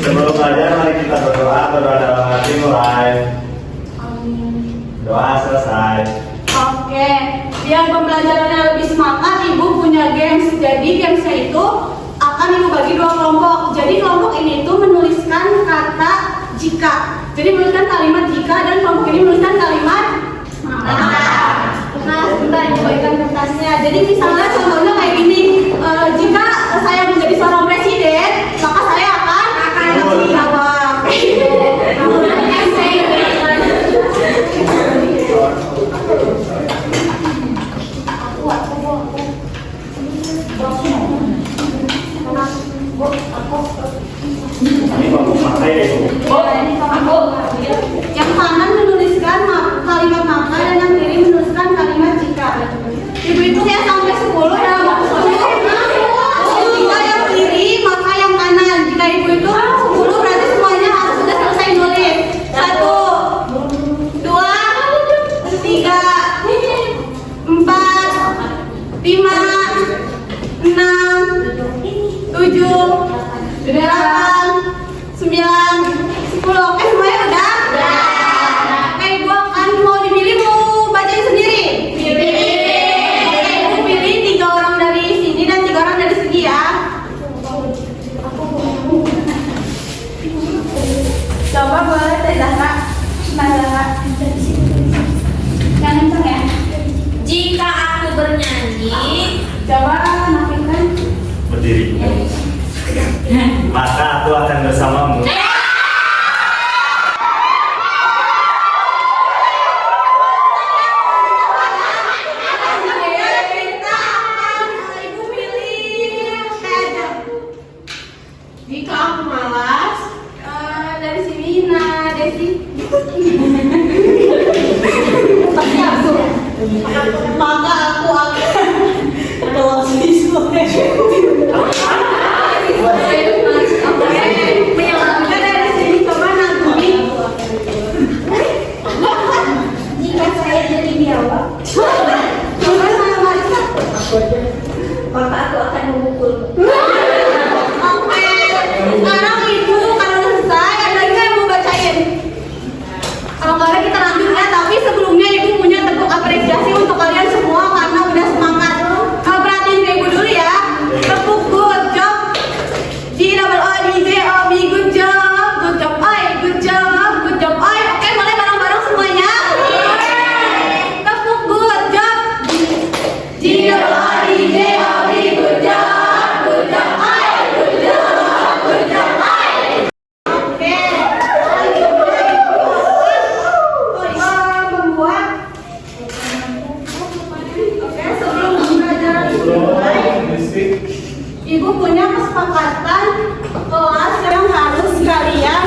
Sebelum belajar, mari kita berdoa dalam hati mulai. Doa selesai. Oke, biar pembelajarannya lebih semangat, Ibu punya games. Jadi gamesnya itu akan Ibu bagi dua kelompok. Jadi kelompok ini tuh menuliskan kata jika. Jadi menuliskan kalimat jika, dan kelompok ini menuliskan kalimat maka. Nah, sebentar Ibu bagikan kertasnya. Jadi misalnya contohnya kayak gini, jika saya menjadi seorang presiden, maka saya akan jawab. Yang kanan menuliskan kalimat maka, dan yang kiri menuliskan kalimat jika. Ibu hitung ya sampai 10 dalam waktu 10. Jika yang kiri maka yang kanan. Jika Ibu hitung 10 berarti semuanya harus sudah selesai nulis. 1, 2, 3, 4, 5, 6, 7, 8, 9, 10. Oke, semuanya udah? Oke, Ibu akan mau dipilih, mau bacain sendiri? Oke, Ibu pilih 3 orang dari sini dan 3 orang dari sini ya. Coba boleh Teh Zahra. Yang kenceng ya. Jika aku bernyanyi, Coba nafikan. Berdiri. Maka aku akan bersamamu. Ibu pilih jika aku malas, dari sini nah Desi. Maka aku akan keluar siswa. Dari sini coba nangkumi. Jika saya jadi biawak, coba saya Marisa. Maka aku akan memukul. Oke, sekarang Ibu kalau selesai ada lagi yang mau bacain. Kalau nggak ada kita lanjut ya, tapi sebelumnya Ibu punya tepuk apresiasi untuk kalian semua karena udah semangat. Perhatiin ke Ibu dulu ya. Tepuk good job. G-O-O-D-J-O-B, good job. Good job, oi. Good job. Good job, oi. Oke, boleh bareng-bareng semuanya? Tepuk good job. G-O-O-D-J-O-B, good job. Good job, oi. Good job. Good job, oi. Oke. Membuat. Oke, sebelum pembelajaran dimulai, Ibu punya kesepakatan kelas yang harus kalian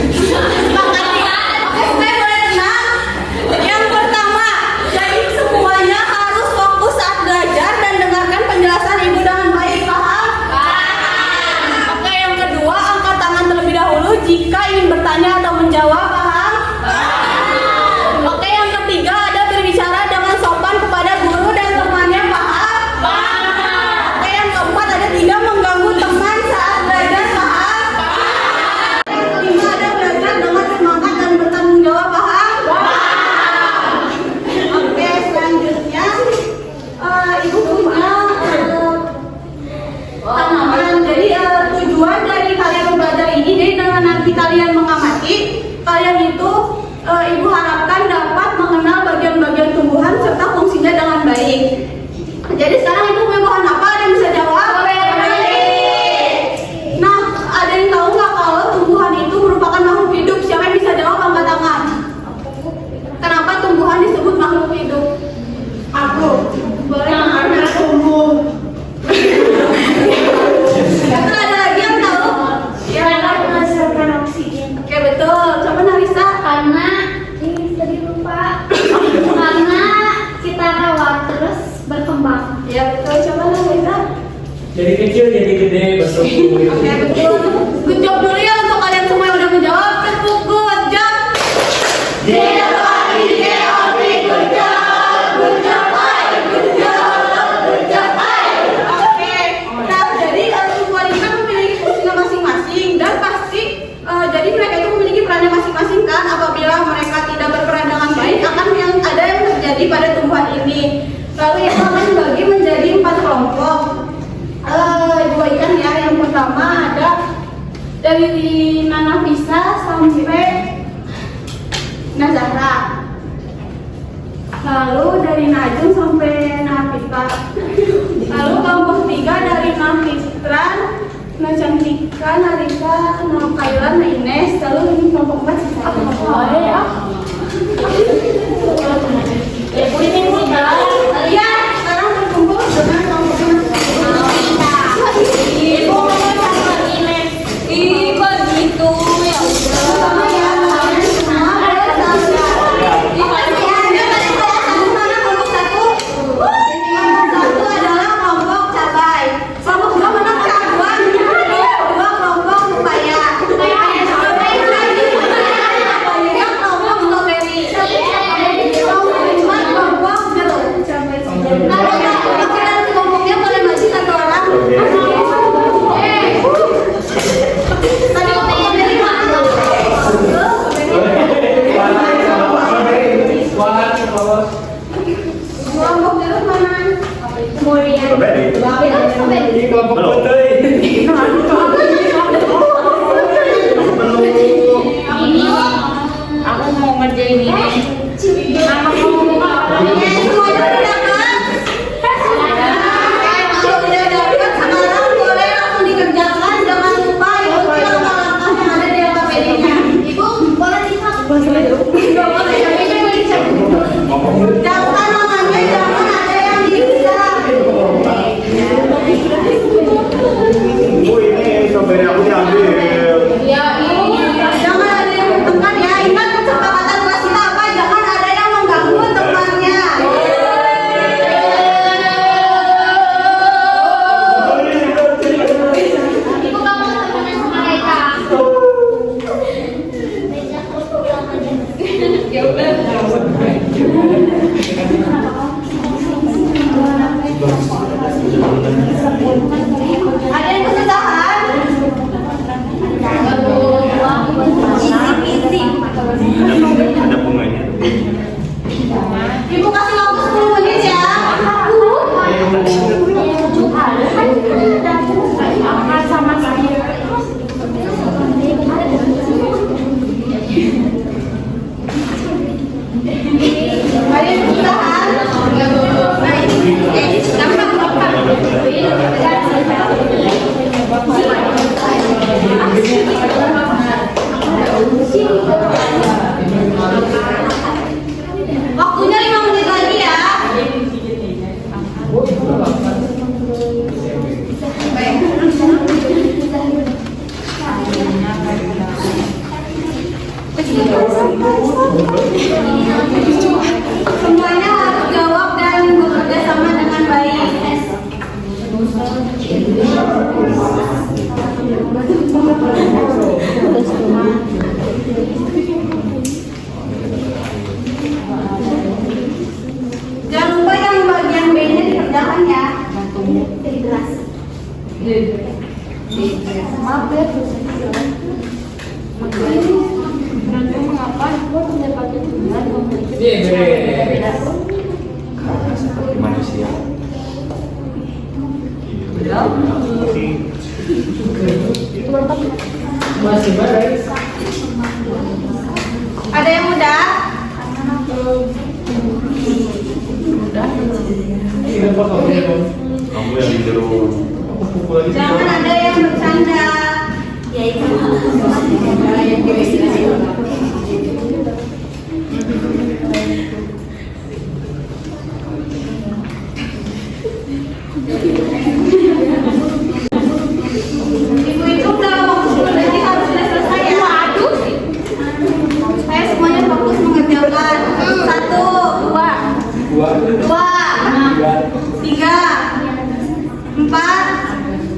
sepakati. Oke, saya boleh tenang. Yang pertama, jadi semuanya harus fokus saat belajar dan dengarkan penjelasan Ibu dengan baik. Paham? Oke, yang kedua, angkat tangan terlebih dahulu jika ingin bertanya atau menjawab. Paham? Oke, yang ketiga, ada berbicara dengan sopan kepada guru dan temannya. Paham? Oke, yang keempat, ada tidak mengganggu teman saat belajar. Paham? Yang kelima, ada belajar dengan Dari kecil jadi gede bersyukur. Oke, betul. Good job dulu ya untuk kalian semua yang udah menjawab. Tepuk good job. Oke. Nah, jadi semua ini kan memiliki fungsinya masing-masing dan pasti jadi mereka itu memiliki perannya masing-masing kan. Apabila mereka tidak berperan dengan baik, akan yang ada yang terjadi pada tumbuhan ini. Lalu yang akan dibagi menjadi 4 kelompok. Dua ikan ya. Yang pertama ada dari Nanafisa sampai Nazara. Lalu dari Najun sampai Nafita. Lalu kelompok 3 dari Nafitran, Nacantika, Narika, Nakailan, Ines. Lalu ini kelompok 4 sisa. Ya, sekarang berkumpul dengan kelompok 4. Ibu ngomong sama Ines. Ih, begitu ya udah. Ini kelompok putih. Aku mau ngerjain ini. Ada yang kesusahan? Ada bunganya. Ibu kasih waktu 10 menit ya. Ada yang kesusahan? Waktunya 5 menit lagi ya. Semuanya harus jawab dan bekerja sama dengan baik. Jangan lupa yang bagian B-nya dikerjakan ya. Maaf ya. Manusia. Masih baik. Ada yang udah? Ini apa kamu? Kamu yang di jeruk. Aku pukul lagi. Jangan ada yang bercanda. Ya itu. Ibu itu dalam waktu 10 detik harus sudah selesai ya. Waduh. Saya semuanya fokus mengerjakan. 1, 2, 3, 4,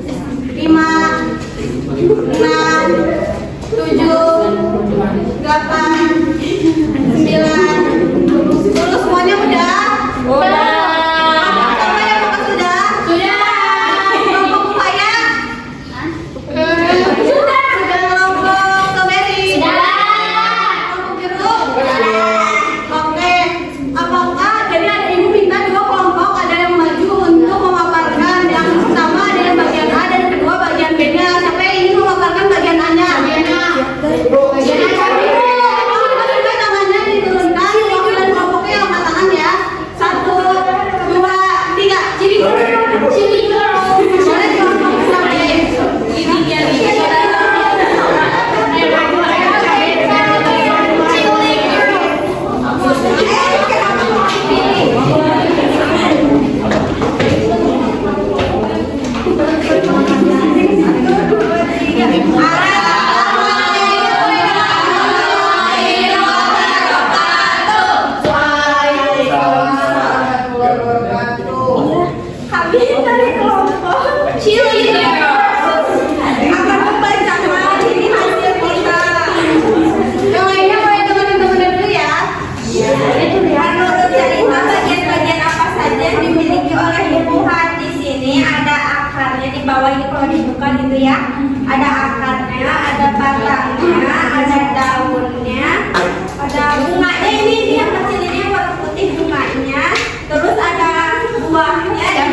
gitu ya. Ada akarnya, ada batangnya, ada daunnya, ada bunganya. Ini yang kecil ini yang warna putih bunganya. Terus ada buahnya yang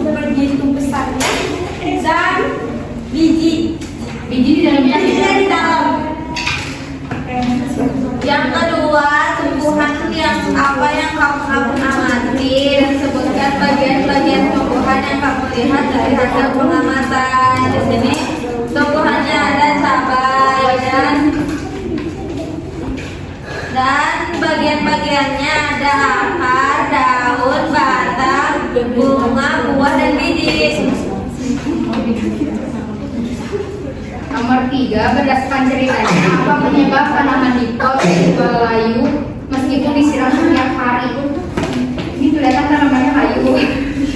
begitu besarnya dan biji Biji di dalamnya. bijinya di dalam. Yang kedua, tumbuhan yang apa yang kamu amati dan sebutkan bagian-bagian tumbuhan yang kamu lihat dari hasil pengamatan. Di sini tumbuhannya ada cabai dan bagian-bagiannya ada akar, daun, batang, bunga, buah dan biji. Nomor 3, berdasarkan ceritanya, apa penyebab tanaman nikel berubah layu meskipun disiram setiap hari? Ini kelihatan tanamannya layu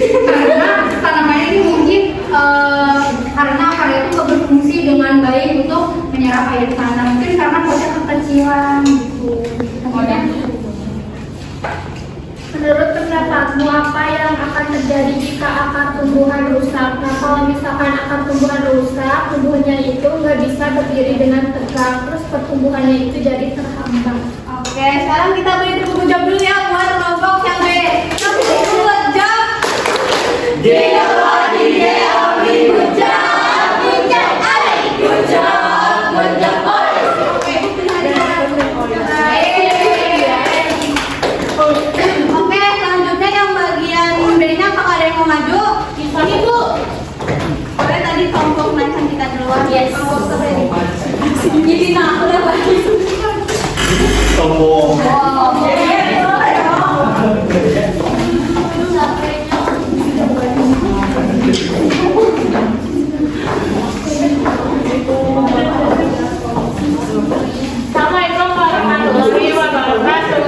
karena tanamannya ini mungkin karena akarnya itu nggak berfungsi dengan baik untuk menyerap air tanah, mungkin karena potnya kekecilan gitu. Menurut pendapatmu, apa yang akan terjadi jika akar tumbuhan rusak? Nah, kalau misalkan akar tumbuhan rusak, tumbuhnya itu nggak bisa berdiri dengan tegak, terus pertumbuhannya itu jadi terhambat. Oke, sekarang kita beri tepuk jam dulu ya buat kelompok yang B. Tepuk jam. Oke, selanjutnya yang bagian B-nya apakah ada yang mau maju? Ini Bu. Boleh tadi kelompok macan kita duluan. Yes. Kelompok seperti ini. Nah, udah bagi. Sombong. Assalamualaikum warahmatullahi wabarakatuh.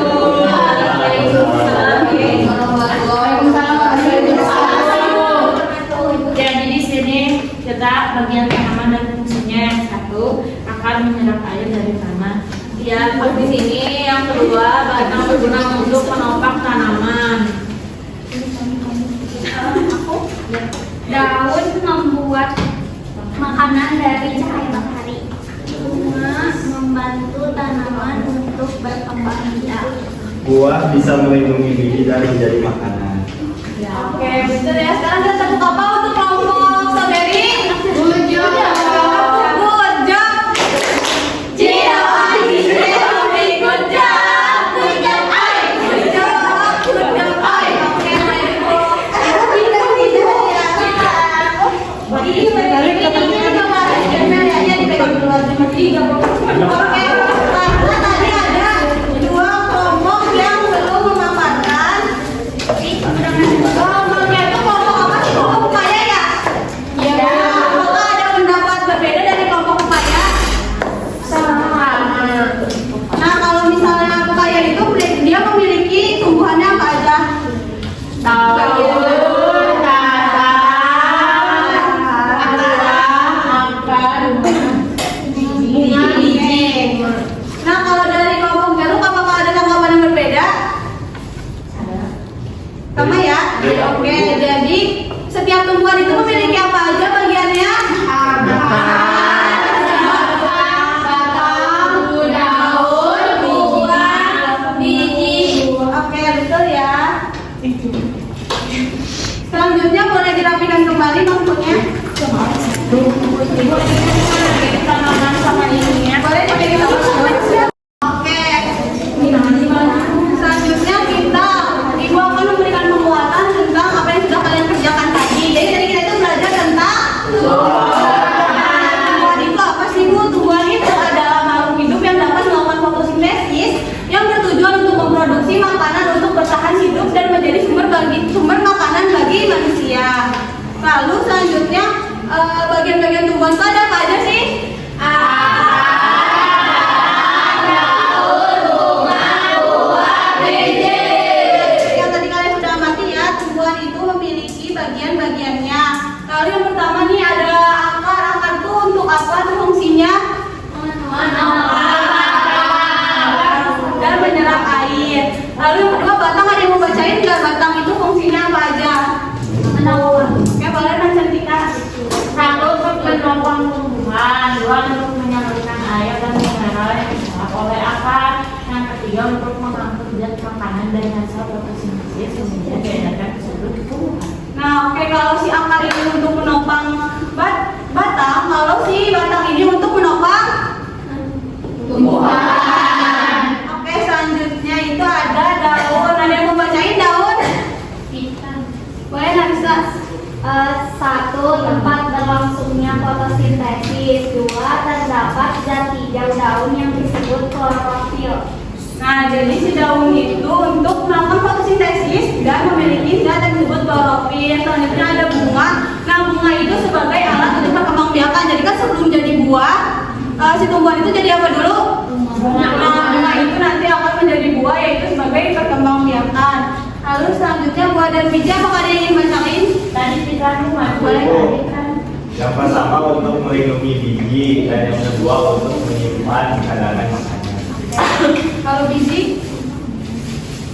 Jadi di sini kita bagian tanaman dan fungsinya yang satu akan menyerap air dari tanah. Ya, di sini yang kedua batang berguna untuk menopang tanaman. Daun membuat makanan dari cahaya matahari. Bunga membantu tanaman untuk berkembang biak. Buah bisa melindungi biji dari menjadi makanan. Oke, betul ya. Sekarang kita tepuk apa untuk kelompok strawberry? Good job. Good job. Good job. Good job, Ai. Good job. Good job, Ai. Oke, baik, Bu. Oke, karena tadi ada dua kelompok yang belum memaparkan. Kelompoknya itu kelompok apa sih? Kelompok pepaya ya? Iya. Apakah ada pendapat berbeda dari kelompok pepaya? Sama. Nah, kalau misalnya pepaya itu dia memiliki tumbuhannya apa aja? Nah, kalau dari kelompok jeruk apakah ada tanggapan yang berbeda? Sama ya? Oke, jadi setiap tumbuhan itu memiliki apa aja bagiannya? Batang, daun, buah, biji. Oke, betul ya. Selanjutnya boleh dirapikan kembali maksudnya. Tanaman sama ininya. Boleh dipegang sama. Oke. Selanjutnya Ibu akan memberikan penguatan tentang apa yang sudah kalian kerjakan tadi. Jadi tadi kita itu belajar tentang tumbuhan itu apa sih Bu? Tumbuhan itu adalah makhluk hidup yang dapat melakukan fotosintesis yang bertujuan untuk memproduksi makanan untuk bertahan hidup dan menjadi sumber makanan bagi manusia. Lalu selanjutnya bagian-bagian tumbuhan itu ada apa aja sih? Yang tadi kalian sudah amati ya, tumbuhan itu memiliki bagian-bagiannya. Lalu yang pertama nih ada akar. Akar itu untuk apa tuh fungsinya? Dan menyerap air. Lalu yang kedua batang, ada yang mau bacain nggak batang itu fungsinya apa aja? Oke, boleh Mas Cantika. Satu, dua untuk menyalurkan air dan mineral yang diserap oleh akar. Yang ketiga untuk mengangkut zat makanan dari hasil fotosintesis kemudian diedarkan ke seluruh tumbuhan. Nah, oke, kalau si akar ini untuk menopang batang, kalau si batang ini untuk menopang Tumbuhan. Oke, selanjutnya itu ada daun. Ada yang mau bacain daun? Boleh, Narisa? 1. Tempat berlangsungnya fotosintesis. 2. Terdapat zat hijau daun yang disebut klorofil. Nah, jadi si daun itu untuk melakukan fotosintesis dan memiliki zat yang disebut klorofil. Selanjutnya ada bunga. Nah, bunga itu sebagai alat untuk perkembangbiakan. Jadi kan sebelum jadi buah, si tumbuhan itu jadi apa dulu? Nah, bunga itu nanti akan menjadi buah, yaitu sebagai perkembangbiakan. Lalu selanjutnya buah dan biji, apakah ada yang ingin bacain? Tadi kita rumah Boleh. Yang pertama untuk melindungi biji dan yang kedua untuk menyimpan cadangan makanan. Kalau biji,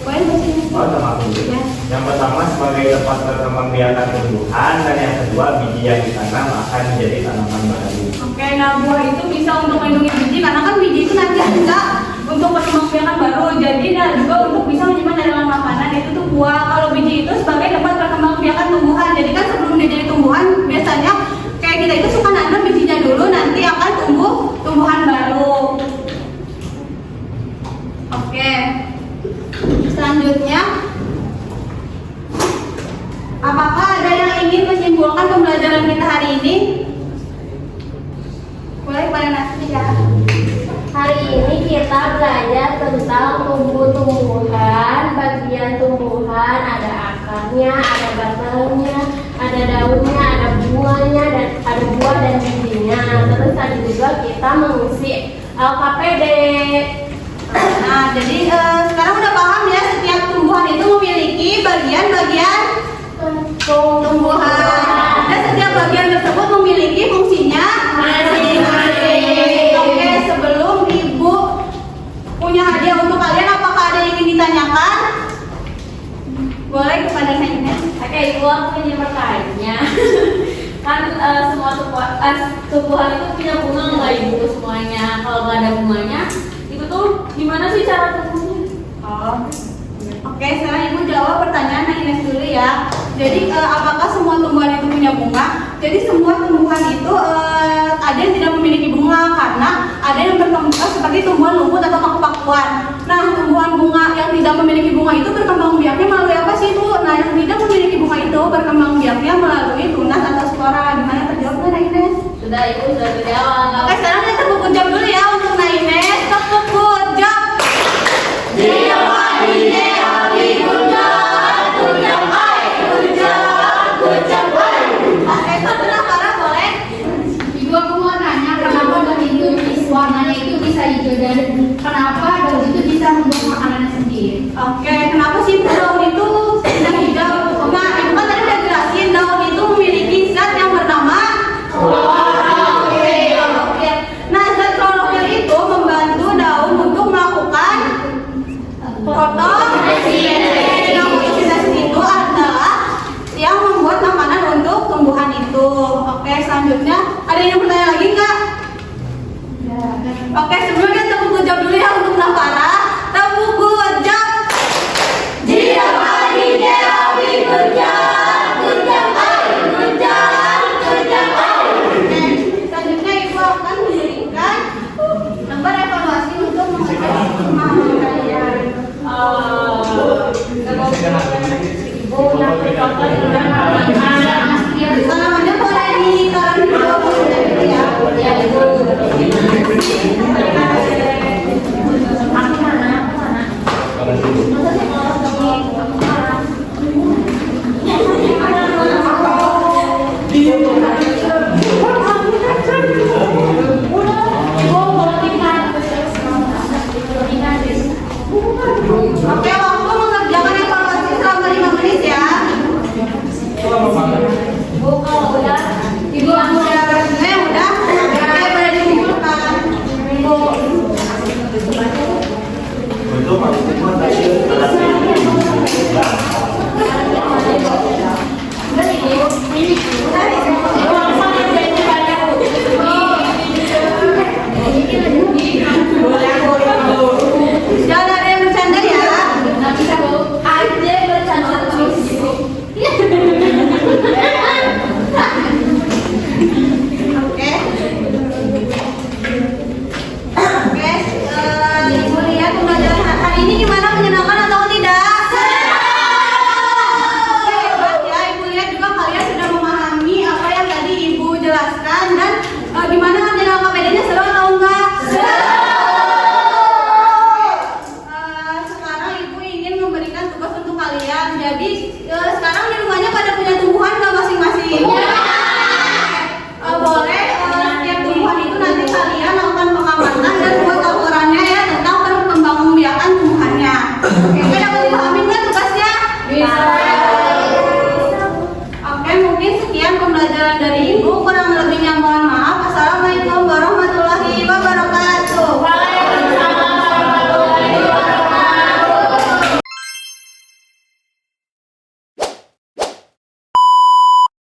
boleh bacain? Oh, sama aku dulu. Ya. Yang pertama sebagai tempat perkembangbiakan tumbuhan dan yang kedua biji yang ditanam akan menjadi tanaman baru. Oke, nah buah itu bisa untuk melindungi biji karena kan biji itu nanti bisa untuk perkembangbiakan baru. Jadi nah juga untuk bisa menyimpan cadangan makanan itu tuh buah. Kalau biji itu sebagai tempat perkembangbiakan tumbuhan. Jadi kan sebelum dia jadi tumbuhan biasanya kayak kita itu suka nanam bijinya dulu, nanti akan tumbuh tumbuhan baru. Oke. Selanjutnya, apakah ada yang ingin menyimpulkan pembelajaran kita hari ini? Boleh pada nanti ya. Hari ini kita belajar tentang tumbuh-tumbuhan. Bagian tumbuhan ada akarnya, ada batangnya, ada daunnya, ada bunganya, dan ada buah dan bijinya. Terus tadi juga kita mengisi LKPD. Nah, jadi sekarang udah paham ya, setiap tumbuhan itu memiliki bagian-bagian tumbuhan. Dan setiap bagian tersebut memiliki fungsinya masing-masing. Oke, sebelum Ibu punya hadiah untuk kalian, apakah ada yang ingin ditanyakan? Boleh kepada saya. Oke, Ibu, aku punya pertanyaannya. Kan semua tumbuhan itu punya bunga nggak Ibu semuanya? Kalau nggak ada bunganya, itu tuh gimana sih cara tumbuhnya? Oh. Oke, sekarang Ibu jawab pertanyaan Ines dulu ya. Jadi apakah semua tumbuhan itu punya bunga? Jadi semua tumbuhan itu ada yang tidak memiliki bunga karena ada yang berkembang seperti tumbuhan lumut atau paku-pakuan. Nah, tumbuhan bunga yang tidak memiliki bunga itu berkembang biaknya melalui apa sih Bu? Nah, yang tidak memiliki bunga itu berkembang biaknya melalui tunas atau spora. Gimana terjawabnya Ines? Sudah Ibu sudah terjawab. Oke, sekarang kita tepuk jam dulu ya untuk Ines. Tepuk jam. Oke, sebelah Farah boleh? Ibu, aku mau nanya kenapa daun itu warnanya itu bisa hijau dan kenapa daun itu bisa membuat makanannya sendiri? Oke, kenapa sih daun itu bisa hijau? Nah, itu kan tadi udah jelasin daun itu memiliki zat yang bernama klorofil. Oke. Nah, zat klorofil itu membantu daun untuk melakukan fotosintesis. Yang fotosintesis itu adalah yang membuat makanan untuk tumbuhan itu. Oke, selanjutnya ada yang bertanya lagi nggak? Oke,